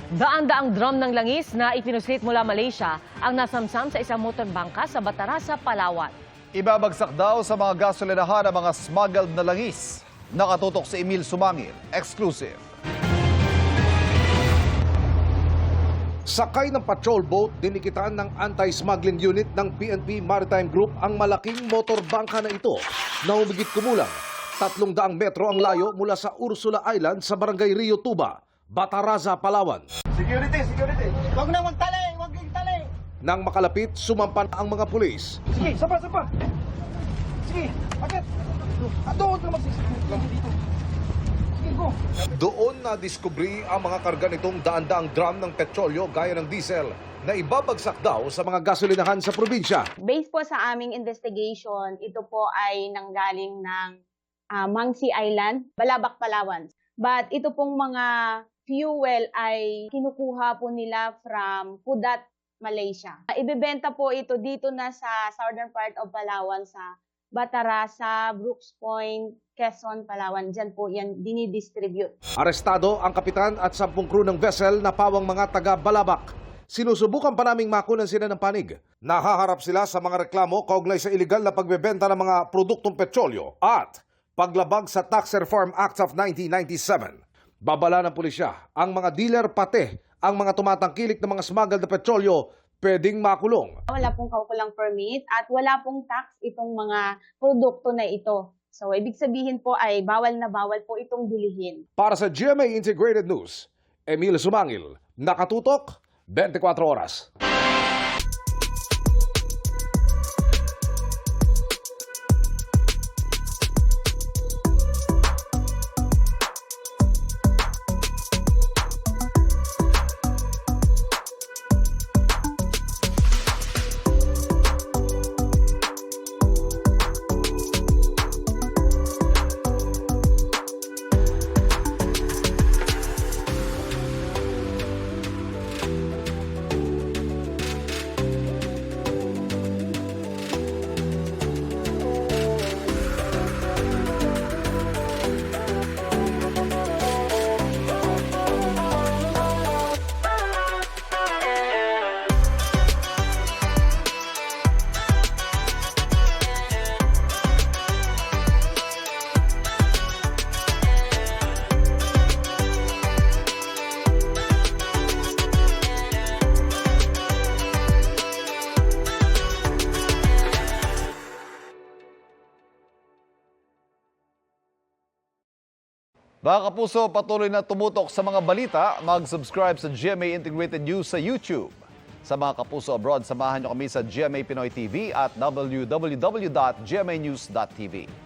Daan-daang drum ng langis na ipinuslit mula Malaysia ang nasamsam sa isang motorbangka sa Batarasa, Palawan. Ibabagsak daw sa mga gasolinahan ang mga smuggled na langis. Nakatutok si Emil Sumangil. Exclusive. Sakay ng patrol boat, dinikitaan ng anti-smuggling unit ng PNP Maritime Group ang malaking motorbangka na ito na humigit kumulang 300 metro ang layo mula sa Ursula Island sa Barangay Rio Tuba, Batarasa, Palawan. Security! Huwag na magtali! Huwag kang tali! Nang makalapit, sumampan ang mga pulis. Sige, sapa! Sige, akit! Doon ka magsisipin. Sige, go! Doon na-diskubri ang mga karga nitong daan-daang drum ng petrolyo gaya ng diesel na ibabagsak daw sa mga gasolinahan sa probinsya. Based po sa aming investigation, ito po ay nanggaling ng Mangsi Island, Balabac, Palawan. But ito pong mga fuel ay kinukuha po nila from Kudat, Malaysia. Ibebenta po ito dito na sa southern part of Palawan sa Batarasa, Brooks Point, Quezon, Palawan. Diyan po yan dinidistribute. Arestado ang kapitan at 10 crew ng vessel na pawang mga taga Balabac. Sinusubukan pa naming makunan sila ng panig. Nahaharap sila sa mga reklamo kaugnay sa iligal na pagbebenta ng mga produktong petrolyo at paglabag sa Tax Reform Act of 1997. Babala ng pulisya, ang mga dealer pati ang mga tumatangkilik ng mga smuggled na petrolyo pwedeng makulong. Wala pong kaukulang permit at wala pong tax itong mga produkto na ito. So, ibig sabihin po ay bawal na bawal po itong bilihin. Para sa GMA Integrated News, Emil Sumangil, nakatutok 24 oras. Mga kapuso, patuloy na tumutok sa mga balita. Mag-subscribe sa GMA Integrated News sa YouTube. Sa mga kapuso abroad, samahan niyo kami sa GMA Pinoy TV at www.gmanews.tv.